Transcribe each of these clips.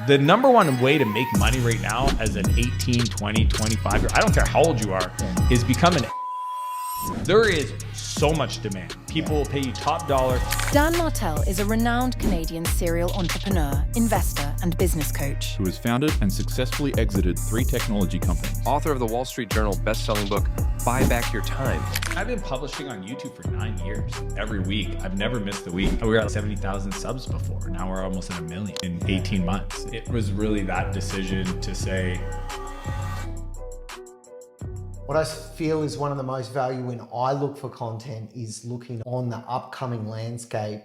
The number one way to make money right now as an 18, 20, 25 year, I don't care how old you are, is become an. There is so much demand. People will pay you top dollar. Dan Martell is a renowned Canadian serial entrepreneur, investor, and business coach. Who has founded and successfully exited 3 technology companies. Author of the Wall Street Journal best-selling book, Buy Back Your Time. I've been publishing on YouTube for 9 years. Every week. I've never missed a week. We were at 70,000 subs before. Now we're almost at 1 million in 18 months. It was really that decision to say, what I feel is one of the most value when I look for content is looking on the upcoming landscape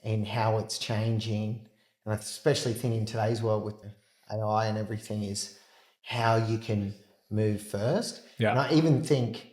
and how it's changing. And I especially think in today's world with AI and everything is how you can move first. Yeah. And I even think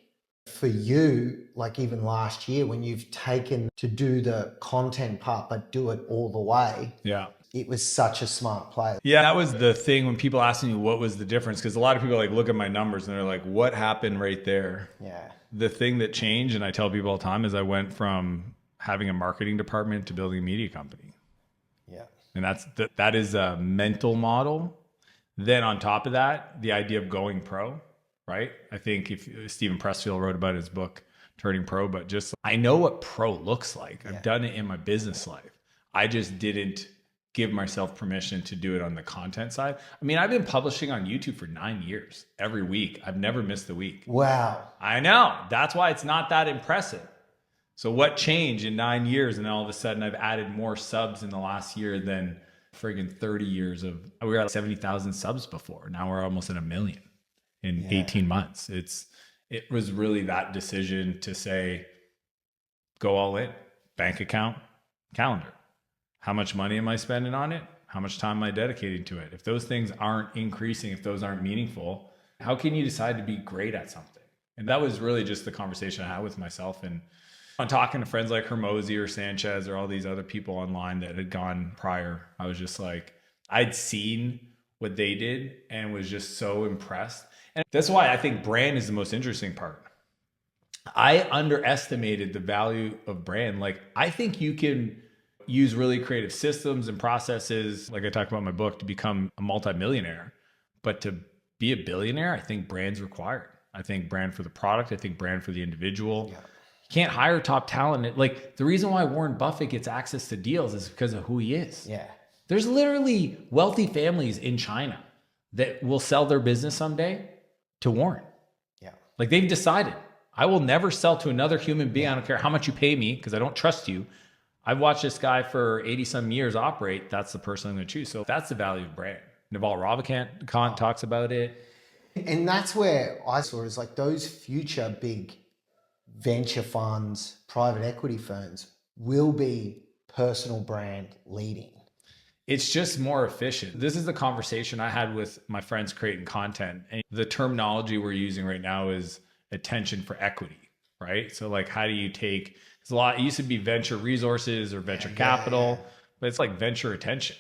for you, like even last year when you've taken to do the content part, but do it all the way. yeah. It was such a smart play. Yeah, that was the thing when people ask me what was the difference, because a lot of people like look at my numbers and they're like, what happened right there? Yeah. The thing that changed, and I tell people all the time, is I went from having a marketing department to building a media company. Yeah. And that is a mental model. Then on top of that, the idea of going pro, right? I think if Stephen Pressfield wrote about his book, Turning Pro, but just I know what pro looks like. I've done it in my business life. I just didn't give myself permission to do it on the content side. I mean, I've been publishing on YouTube for 9 years, every week. I've never missed a week. Wow. I know. That's why it's not that impressive. So what changed in 9 years? And then all of a sudden I've added more subs in the last year than friggin' 30 years of, we were at 70,000 subs before. Now we're almost at 1 million in 18 months. It was really that decision to say, go all in, bank account, calendar. How much money am I spending on it? How much time am I dedicating to it? If those things aren't increasing, if those aren't meaningful, how can you decide to be great at something? And that was really just the conversation I had with myself. And on talking to friends like Hermosi or Sanchez or all these other people online that had gone prior, I was just like, I'd seen what they did and was just so impressed. And that's why I think brand is the most interesting part. I underestimated the value of brand. Like, I think you can use really creative systems and processes, like I talked about in my book, to become a multimillionaire. But to be a billionaire, I think brand's required. I think brand for the product. I think brand for the individual. Yeah. You can't hire top talent. Like, the reason why Warren Buffett gets access to deals is because of who he is. Yeah. There's literally wealthy families in China that will sell their business someday to Warren. Yeah. Like, they've decided, I will never sell to another human being. I don't care how much you pay me because I don't trust you. I've watched this guy for 80 some years operate. That's the person I'm going to choose. So that's the value of brand. Naval Ravikant talks about it. And that's where I saw is like those future big venture funds, private equity firms will be personal brand leading. It's just more efficient. This is the conversation I had with my friends creating content. And the terminology we're using right now is attention for equity, right? So like, how do you take, it's a lot, it used to be venture resources or venture capital, but it's like venture attention.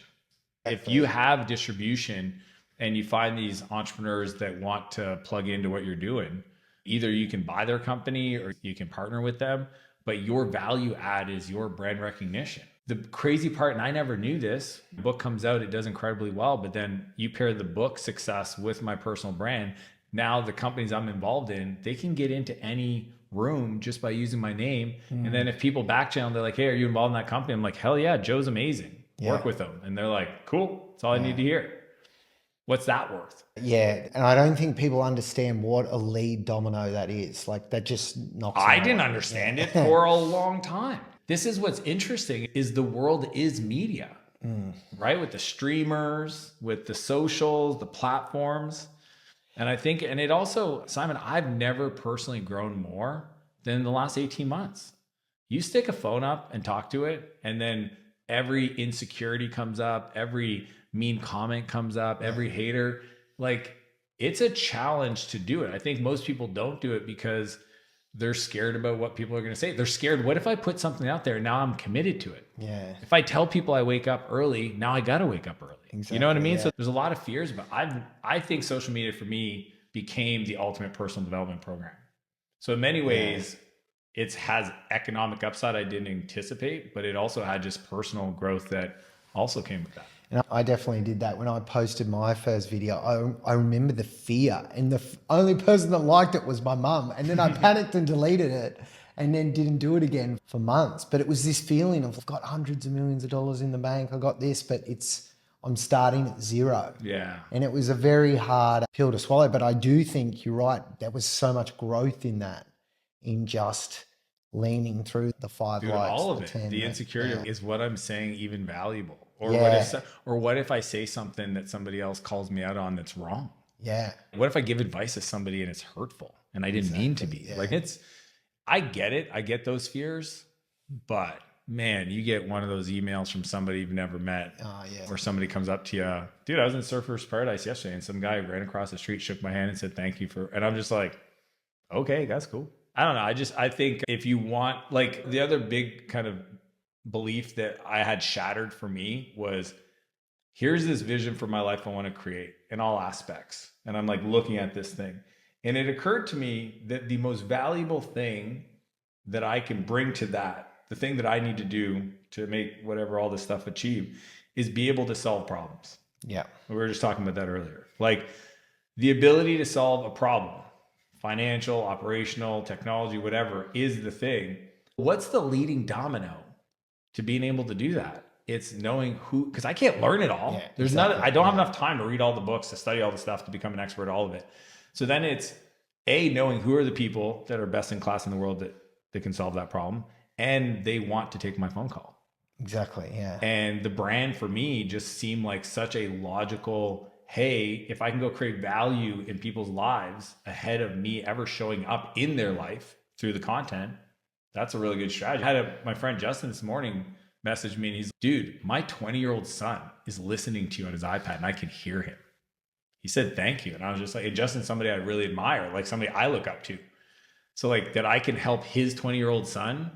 If you have distribution and you find these entrepreneurs that want to plug into what you're doing, either you can buy their company or you can partner with them, but your value add is your brand recognition. The crazy part, and I never knew this, the book comes out, it does incredibly well, but then you pair the book success with my personal brand. Now the companies I'm involved in, they can get into any room just by using my name. And then if people back channel, they're like, hey, are you involved in that company? I'm like, hell yeah, Joe's amazing. Work with them. And they're like, cool, that's all I need to hear. What's that worth? Yeah. And I don't think people understand what a lead domino that is. Like, that just knocks I didn't understand it for a long time. This is what's interesting is the world is media, right? With the streamers, with the socials, the platforms. And I think, and it also, Simon, I've never personally grown more than the last 18 months. You stick a phone up and talk to it, and then every insecurity comes up, every mean comment comes up, every hater. Like, it's a challenge to do it. I think most people don't do it because they're scared about what people are going to say. They're scared. What if I put something out there? Now I'm committed to it. Yeah. If I tell people I wake up early, now I got to wake up early. Exactly, you know what I mean? Yeah. So there's a lot of fears, but I think social media for me became the ultimate personal development program. So in many ways, it has economic upside I didn't anticipate, but it also had just personal growth that also came with that. And I definitely did that when I posted my first video. I remember the fear, and the only person that liked it was my mum. And then I panicked and deleted it, and then didn't do it again for months. But it was this feeling of, I've got hundreds of millions of dollars in the bank. I got this, but I'm starting at zero. Yeah. And it was a very hard pill to swallow. But I do think you're right. There was so much growth in that, in just leaning through the 5 Dude, likes, all of the it. 10. The insecurity Yeah. is what I'm saying even valuable? Or Yeah. what if I say something that somebody else calls me out on that's wrong? Yeah. What if I give advice to somebody and it's hurtful and I didn't mean to be? Yeah. Like, I get it. I get those fears, but man, you get one of those emails from somebody you've never met, or somebody comes up to you, dude, I was in Surfer's Paradise yesterday and some guy ran across the street, shook my hand and said, thank you and I'm just like, okay, that's cool. I don't know. I think if you want, like, the other big kind of belief that I had shattered for me was, here's this vision for my life I want to create in all aspects. And I'm like looking at this thing. And it occurred to me that the most valuable thing that I can bring to that, the thing that I need to do to make whatever all this stuff achieve, is be able to solve problems. Yeah. We were just talking about that earlier. Like, the ability to solve a problem, financial, operational, technology, whatever, is the thing. What's the leading domino to being able to do that? It's knowing who, because I can't learn it all. Yeah, There's exactly. not, I don't have enough time to read all the books, to study all the stuff, to become an expert at all of it. So then it's knowing who are the people that are best in class in the world that can solve that problem. And they want to take my phone call. Exactly. Yeah. And the brand for me just seemed like such a logical, hey, if I can go create value in people's lives ahead of me ever showing up in their life through the content, that's a really good strategy. I had my friend Justin this morning message me and he's, dude, my 20-year-old son is listening to you on his iPad and I can hear him. He said, thank you. And I was just like, hey, Justin's somebody I really admire, like somebody I look up to. So like that I can help his 20-year-old son.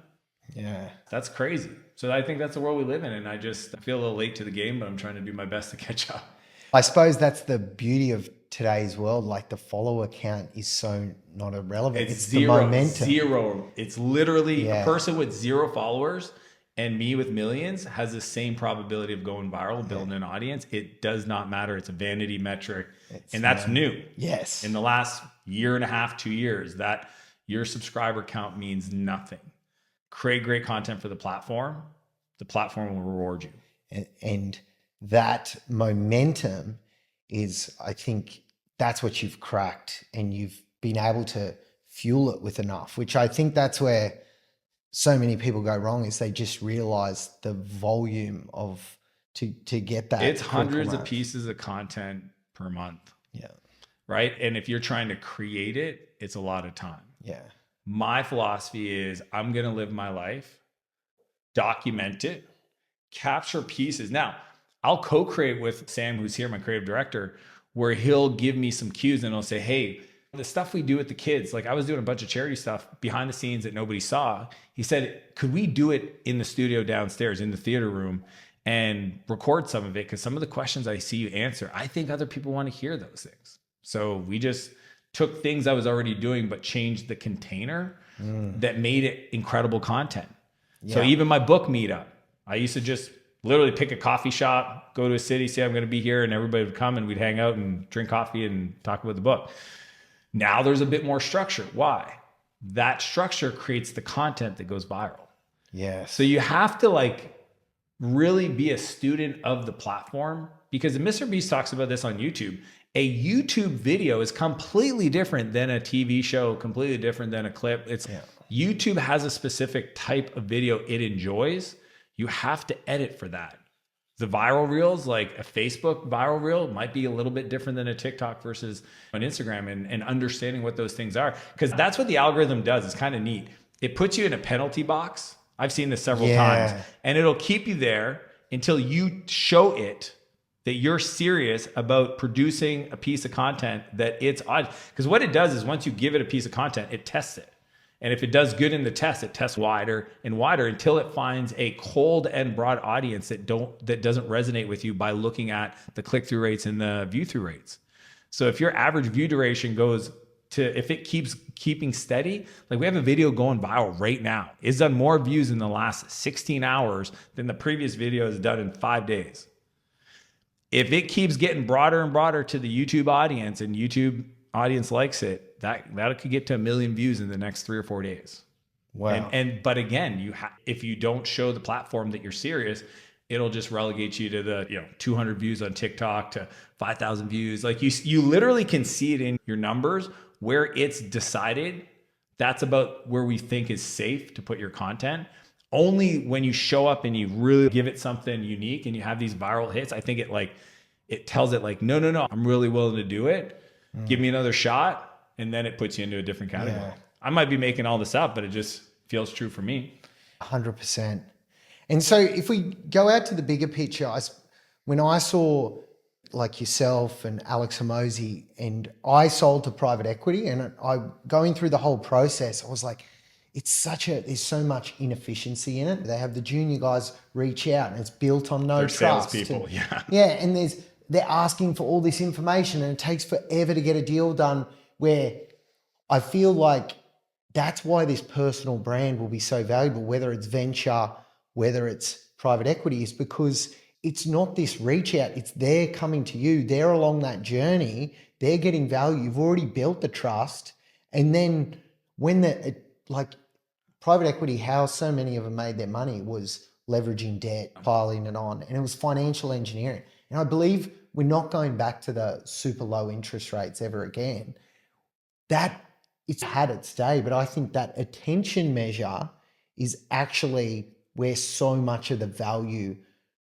Yeah. That's crazy. So I think that's the world we live in. And I feel a little late to the game, but I'm trying to do my best to catch up. I suppose that's the beauty of today's world. Like, the follower count is so not irrelevant. It's zero, the momentum. zero. It's literally Yeah. a person with 0 followers and me with millions has the same probability of going viral, building an audience. It does not matter. It's a vanity metric. And that's new. Yes. In the last year and a half, 2 years, that your subscriber count means nothing. Create great content for the platform. The platform will reward you. And that momentum is, I think that's what you've cracked, and you've been able to fuel it with enough, which I think that's where so many people go wrong, is they just realize the volume of to get that. It's hundreds of pieces of content per month. Yeah. Right. And if you're trying to create it, it's a lot of time. Yeah. My philosophy is I'm going to live my life, document it, capture pieces. Now, I'll co-create with Sam, who's here, my creative director, where he'll give me some cues and he'll say, hey, the stuff we do with the kids, like I was doing a bunch of charity stuff behind the scenes that nobody saw. He said, could we do it in the studio downstairs in the theater room and record some of it? Because some of the questions I see you answer, I think other people want to hear those things. So we just took things I was already doing, but changed the container that made it incredible content. Yeah. So even my book meetup, I used to just literally pick a coffee shop, go to a city, say I'm going to be here, and everybody would come and we'd hang out and drink coffee and talk about the book. Now there's a bit more structure. Why? That structure creates the content that goes viral. Yeah. So you have to like really be a student of the platform, because Mr. Beast talks about this on YouTube. A YouTube video is completely different than a TV show, completely different than a clip. YouTube has a specific type of video it enjoys. You have to edit for that. The viral reels, like a Facebook viral reel, might be a little bit different than a TikTok versus an Instagram, and understanding what those things are. Because that's what the algorithm does. It's kind of neat. It puts you in a penalty box. I've seen this several times. And it'll keep you there until you show it that you're serious about producing a piece of content that it's odd. Because what it does is once you give it a piece of content, it tests it. And if it does good in the test, it tests wider and wider until it finds a cold and broad audience that doesn't resonate with you by looking at the click-through rates and the view-through rates. So if your average view duration goes to, if it keeps keeping steady, like we have a video going viral right now. It's done more views in the last 16 hours than the previous video has done in 5 days. if it keeps getting broader and broader to the YouTube audience and YouTube audience likes it, that could get to 1 million views in the next 3 or 4 days. Wow. But again, if you don't show the platform that you're serious, it'll just relegate you to the 200 views on TikTok to 5,000 views. Like you literally can see it in your numbers where it's decided that's about where we think is safe to put your content. Only when you show up and you really give it something unique and you have these viral hits, I think it tells it like, no, I'm really willing to do it. Give me another shot. And then it puts you into a different category. Yeah. I might be making all this up, but it just feels true for me. 100%. And so if we go out to the bigger picture, when I saw like yourself and Alex Hormozi, and I sold to private equity, and I going through the whole process, I was like, there's so much inefficiency in it. They have the junior guys reach out and it's built on no They're trust. salespeople, yeah. Yeah, and they're asking for all this information and it takes forever to get a deal done, where I feel like that's why this personal brand will be so valuable, whether it's venture, whether it's private equity, is because it's not this reach out. It's they're coming to you. They're along that journey. They're getting value. You've already built the trust. And then when like private equity, how so many of them made their money was leveraging debt, piling it on, and it was financial engineering. And I believe we're not going back to the super low interest rates ever again. That it's had its day, but I think that attention measure is actually where so much of the value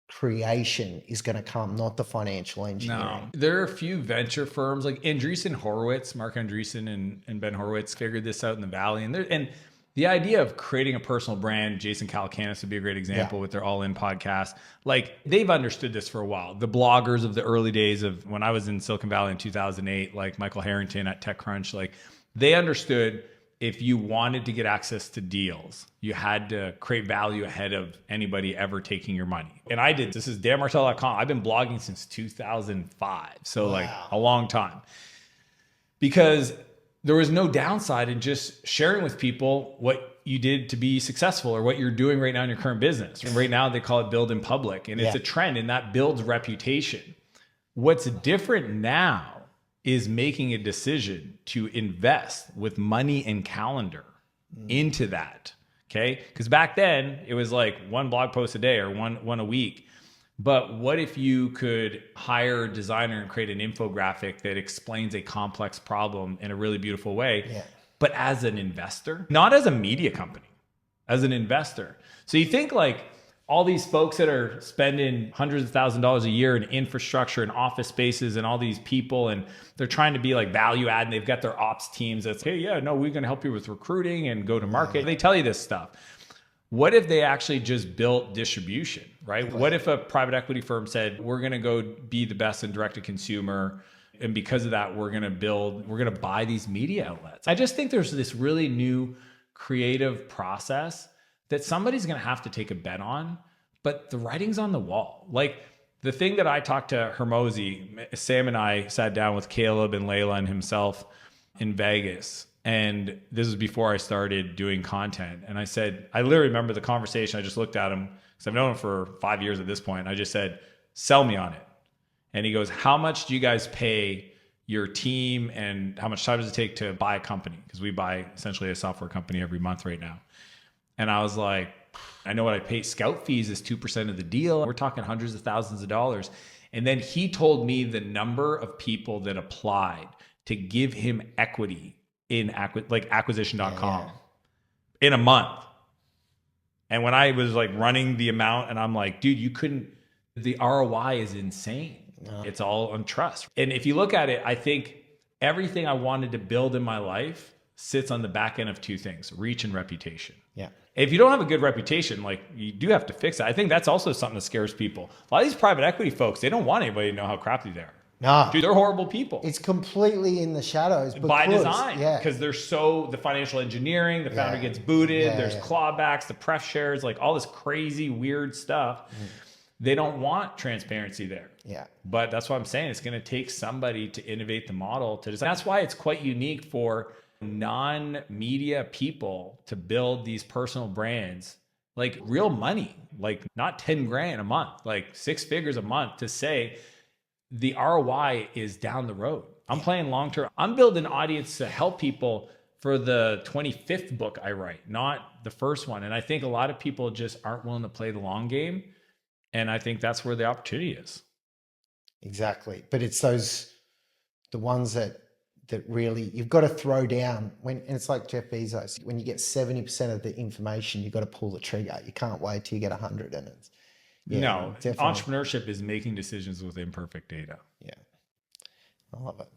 creation is going to come, not the financial engineering. No, there are a few venture firms like Andreessen Horowitz, Mark Andreessen and Ben Horowitz figured this out in the Valley. And the idea of creating a personal brand, Jason Calacanis would be a great example with their All In podcast. Like they've understood this for a while. The bloggers of the early days of when I was in Silicon Valley in 2008, like Michael Harrington at TechCrunch, like they understood if you wanted to get access to deals, you had to create value ahead of anybody ever taking your money. And I did. This is danmartell.com. I've been blogging since 2005. So like a long time. Because there was no downside in just sharing with people what you did to be successful or what you're doing right now in your current business. And right now they call it build in public. And it's a trend and that builds reputation. What's different now is making a decision to invest with money and calendar into that. Okay. Because back then it was like one blog post a day or one a week. But what if you could hire a designer and create an infographic that explains a complex problem in a really beautiful way, but as an investor, not as a media company, as an investor. So you think like all these folks that are spending hundreds of thousands of dollars a year in infrastructure and office spaces and all these people, and they're trying to be like value add and they've got their ops teams that's, hey, yeah, no, we're going to help you with recruiting and go to market. They tell you this stuff. What if they actually just built distribution, right? What if a private equity firm said, we're going to go be the best in direct to consumer. And because of that, we're going to buy these media outlets. I just think there's this really new creative process that somebody's going to have to take a bet on, but the writing's on the wall. Like the thing that I talked to Hormozi, Sam and I sat down with Caleb and Layla and himself in Vegas. And this was before I started doing content. And I said, I literally remember the conversation. I just looked at him because I've known him for 5 years at this point. I just said, sell me on it. And he goes, how much do you guys pay your team and how much time does it take to buy a company? Because we buy essentially a software company every month right now. And I was like, I know what I pay. Scout fees is 2% of the deal. We're talking hundreds of thousands of dollars. And then he told me the number of people that applied to give him equity in like acquisition.com in a month. And when I was like running the amount and I'm like, dude, the ROI is insane. It's all on trust. And if you look at it, I think everything I wanted to build in my life sits on the back end of two things, reach and reputation. Yeah. If you don't have a good reputation, like you do have to fix it. I think that's also something that scares people. A lot of these private equity folks, they don't want anybody to know how crappy they are. No. Dude, they're horrible people. It's completely in the shadows. By design. Because they're the financial engineering, the founder gets booted, there's clawbacks, the pref shares, like all this crazy, weird stuff. They don't want transparency there. Yeah. But that's what I'm saying. It's going to take somebody to innovate the model to design. That's why it's quite unique for non-media people to build these personal brands, like real money, like not 10 grand a month, like 6 figures a month to say, the ROI is down the road. I'm playing long term. I'm building an audience to help people for the 25th book I write, not the first one. And I think a lot of people just aren't willing to play the long game. And I think that's where the opportunity is. Exactly. But it's the ones that really, you've got to throw down and it's like Jeff Bezos, when you get 70% of the information, you've got to pull the trigger. You can't wait till you get 100. And it's, no, definitely. Entrepreneurship is making decisions with imperfect data. Yeah. I love it.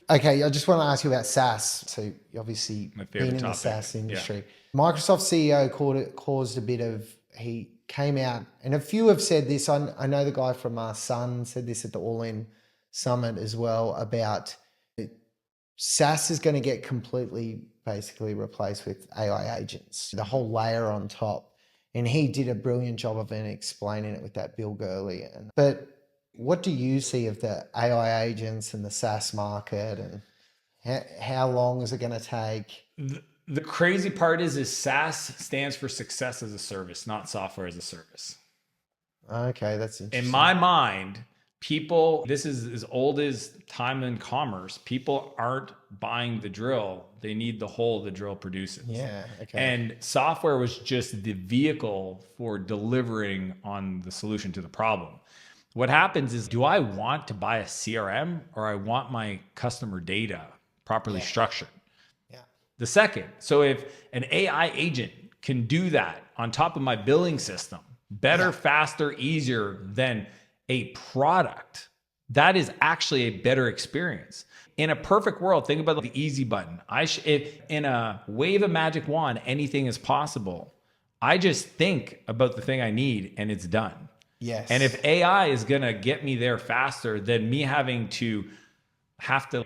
Okay, I just want to ask you about SaaS. So you obviously been in the SaaS industry. Yeah. Microsoft CEO caused a bit of, he came out, and a few have said this. I know the guy from Sun said this at the All In Summit as well, about SaaS is going to get completely basically replaced with AI agents, the whole layer on top. And he did a brilliant job of explaining it with that Bill Gurley. But what do you see of the AI agents and the SaaS market, and how long is it going to take? The crazy part is SaaS stands for success as a service, not software as a service. Okay, that's interesting. In my mind, people, this is as old as time in commerce, people aren't buying the drill. They need the hole the drill produces. Yeah, okay. And software was just the vehicle for delivering on the solution to the problem. What happens is, do I want to buy a CRM or I want my customer data properly structured? Yeah. The second, so if an AI agent can do that on top of my billing system, better, faster, easier than a product, that is actually a better experience. In a perfect world, think about the easy button. If in a wave of magic wand, anything is possible. I just think about the thing I need and it's done. Yes. And if AI is going to get me there faster than me having to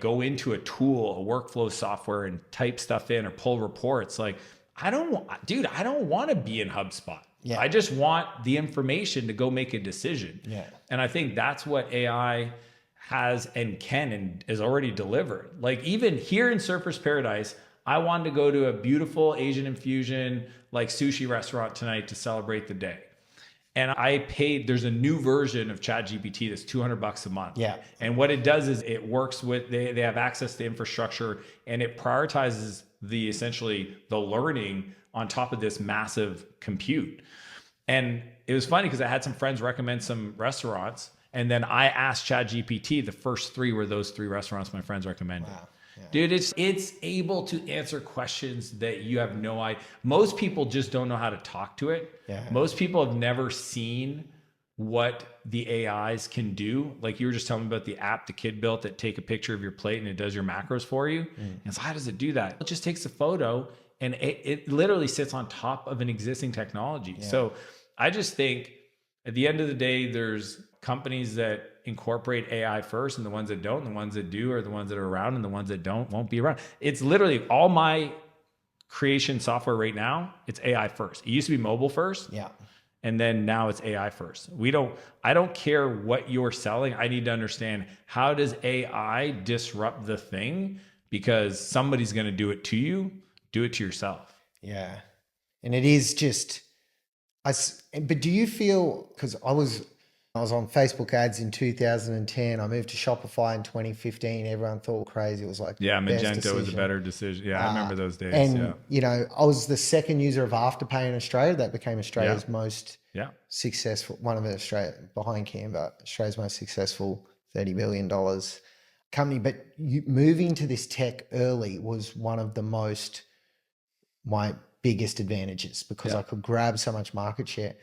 go into a tool, a workflow software and type stuff in or pull reports, like I don't want to be in HubSpot. Yeah. I just want the information to go make a decision. Yeah. And I think that's what AI has and can and is already delivered. Like even here in Surfer's Paradise, I wanted to go to a beautiful Asian infusion, like sushi restaurant tonight to celebrate the day. And I paid, there's a new version of ChatGPT that's $200 a month. Yeah. And what it does is it works with, they have access to infrastructure and it prioritizes essentially the learning on top of this massive compute. And it was funny because I had some friends recommend some restaurants and then I asked ChatGPT, the first three were those three restaurants my friends recommended. Wow. Yeah. Dude, it's able to answer questions that you have no idea. Most people just don't know how to talk to it. Yeah. Most people have never seen what the AIs can do. Like you were just telling me about the app the kid built that take a picture of your plate and it does your macros for you. And so how does it do that? It just takes a photo and it literally sits on top of an existing technology. Yeah. So I just think at the end of the day, there's companies that incorporate AI first and the ones that don't, and the ones that do are the ones that are around and the ones that don't won't be around. It's literally all my creation software right now, it's AI first. It used to be mobile first. Yeah. And then now it's AI first. I don't care what you're selling. I need to understand, how does AI disrupt the thing? Because somebody's going to do it to you, do it to yourself. Yeah. And it is just, but do you feel, because I was on Facebook ads in 2010. I moved to Shopify in 2015. Everyone thought crazy. It was like, Magento was a better decision. Yeah, I remember those days. And, I was the second user of Afterpay in Australia. That became Australia's most successful, one of behind Canva, Australia's most successful $30 billion company. But moving to this tech early was one of my biggest advantages because I could grab so much market share.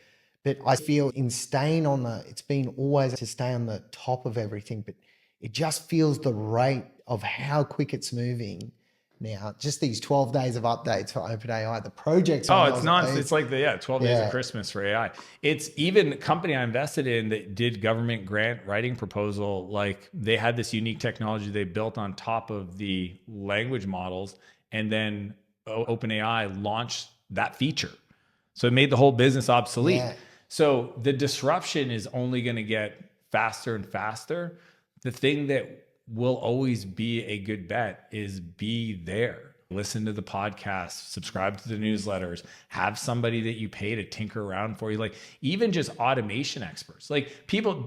But I feel in staying it's been always to stay on the top of everything, but it just feels the rate of how quick it's moving now. Just these 12 days of updates for OpenAI, the projects. It's nonsense. It's like 12 days of Christmas for AI. It's even a company I invested in that did government grant writing proposal. Like they had this unique technology they built on top of the language models, and then OpenAI launched that feature. So it made the whole business obsolete. Yeah. So the disruption is only going to get faster and faster. The thing that will always be a good bet is be there. Listen to the podcast, subscribe to the newsletters, have somebody that you pay to tinker around for you. Like even just automation experts, like people,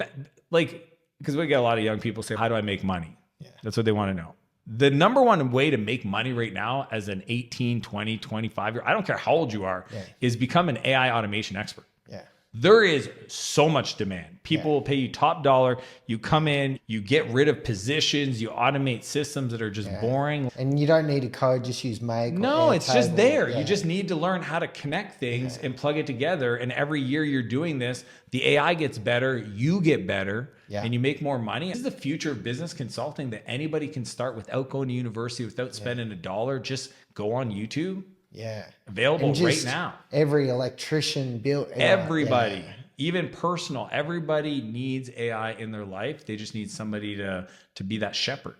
like because we get a lot of young people say, how do I make money? Yeah. That's what they want to know. The number one way to make money right now as an 18, 20, 25-year, I don't care how old you are, is become an AI automation expert. Yeah. There is so much demand. People will pay you top dollar. You come in, you get rid of positions, you automate systems that are just boring. And you don't need to code, just use Make. No, it's just there. You just need to learn how to connect things and plug it together. And every year you're doing this, the AI gets better, you get better, and you make more money. This is the future of business consulting, that anybody can start without going to university, without spending a dollar. Just go on YouTube. Yeah. Available right now. Every electrician built. Everybody, even personal, everybody needs AI in their life. They just need somebody to be that shepherd.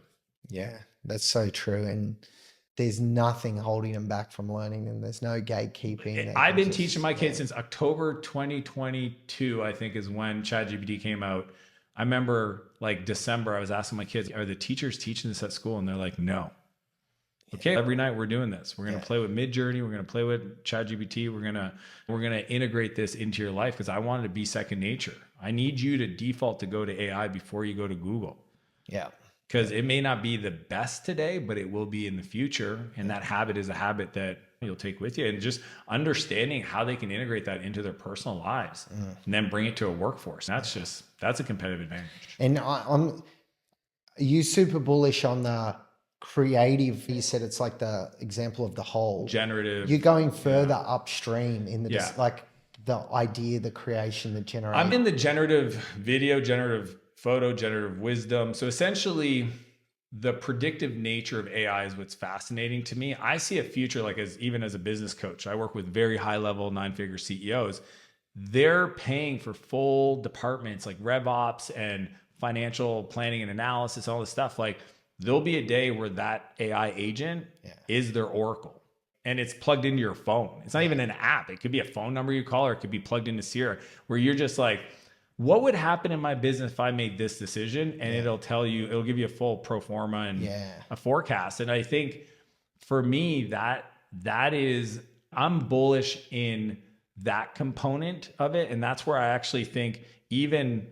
Yeah, that's so true. And there's nothing holding them back from learning, and there's no gatekeeping. I've been teaching my kids since October 2022, I think, is when ChatGPT came out. I remember like December, I was asking my kids, are the teachers teaching this at school? And they're like, no. Okay, every night we're doing this. We're going to play with Midjourney. We're going to play with ChatGPT. We're going to integrate this into your life, because I want it to be second nature. I need you to default to go to AI before you go to Google. Yeah. Because it may not be the best today, but it will be in the future. And that habit is a habit that you'll take with you. And just understanding how they can integrate that into their personal lives and then bring it to a workforce. That's a competitive advantage. And are you super bullish on the creative? You said it's like the example of the whole generative. You're going further upstream in the like the idea, the creation, the generation. I'm in the generative video, generative photo, generative wisdom. So essentially, the predictive nature of AI is what's fascinating to me. I see a future, like even as a business coach, I work with very high level 9-figure CEOs. They're paying for full departments like RevOps and financial planning and analysis, all this stuff. Like, there'll be a day where that AI agent is their Oracle, and it's plugged into your phone. It's not even an app. It could be a phone number you call, or it could be plugged into Sierra, where you're just like, what would happen in my business if I made this decision? And it'll tell you, it'll give you a full pro forma and a forecast. And I think for me, that is, I'm bullish in that component of it. And that's where I actually think even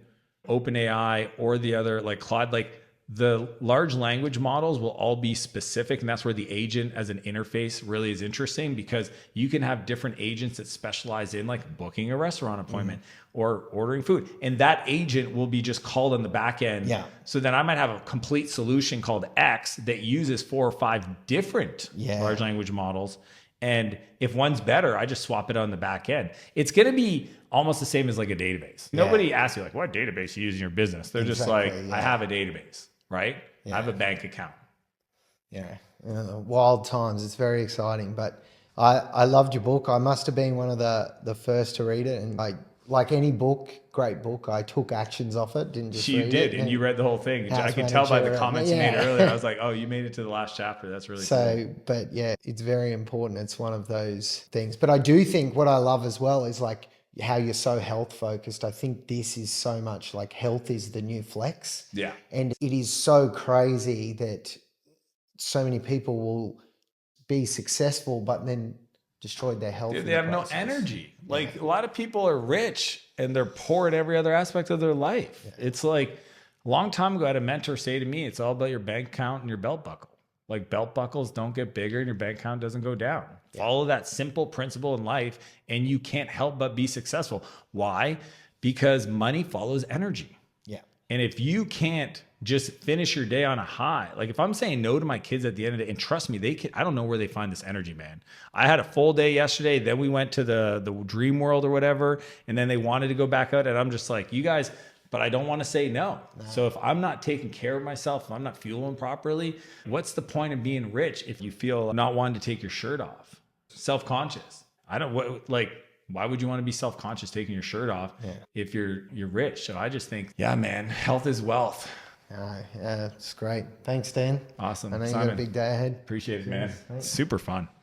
OpenAI or the other, like Claude, like the large language models will all be specific. And that's where the agent as an interface really is interesting, because you can have different agents that specialize in like booking a restaurant appointment or ordering food. And that agent will be just called on the back end. Yeah. So then I might have a complete solution called X that uses 4 or 5 different large language models. And if one's better, I just swap it on the back end. It's going to be almost the same as like a database. Nobody asks you like, what database you use in your business? They're just like, I have a database. Right? I have a bank account. Wild times. It's very exciting. But I loved your book. I must have been one of the first to read it. And like any book, great book, I took actions off it. Didn't just read it. And you read the whole thing. I could tell by the comments you made earlier. I was like, oh, you made it to the last chapter. That's really cool. But yeah, it's very important. It's one of those things. But I do think what I love as well is like how you're so health focused. I think this is so much like health is the new flex. Yeah. And it is so crazy that so many people will be successful, but then destroyed their health. Dude, they have no energy. Like a lot of people are rich and they're poor in every other aspect of their life. Yeah. It's like a long time ago, I had a mentor say to me, it's all about your bank account and your belt buckle. Like belt buckles don't get bigger and your bank account doesn't go down. Follow that simple principle in life and you can't help but be successful. Why? Because money follows energy. Yeah. And if you can't just finish your day on a high, like if I'm saying no to my kids at the end of the day, and trust me, I don't know where they find this energy, man. I had a full day yesterday. Then we went to the dream world or whatever. And then they wanted to go back out. And I'm just like, you guys, but I don't want to say no. So if I'm not taking care of myself, if I'm not fueling properly, what's the point of being rich if you feel not wanting to take your shirt off? Self-conscious. Why would you want to be self-conscious taking your shirt off if you're rich? So I just think, yeah, man, health is wealth. Yeah, it's great. Thanks, Dan. Awesome. I know you got a big day ahead. Appreciate it, man. Super fun.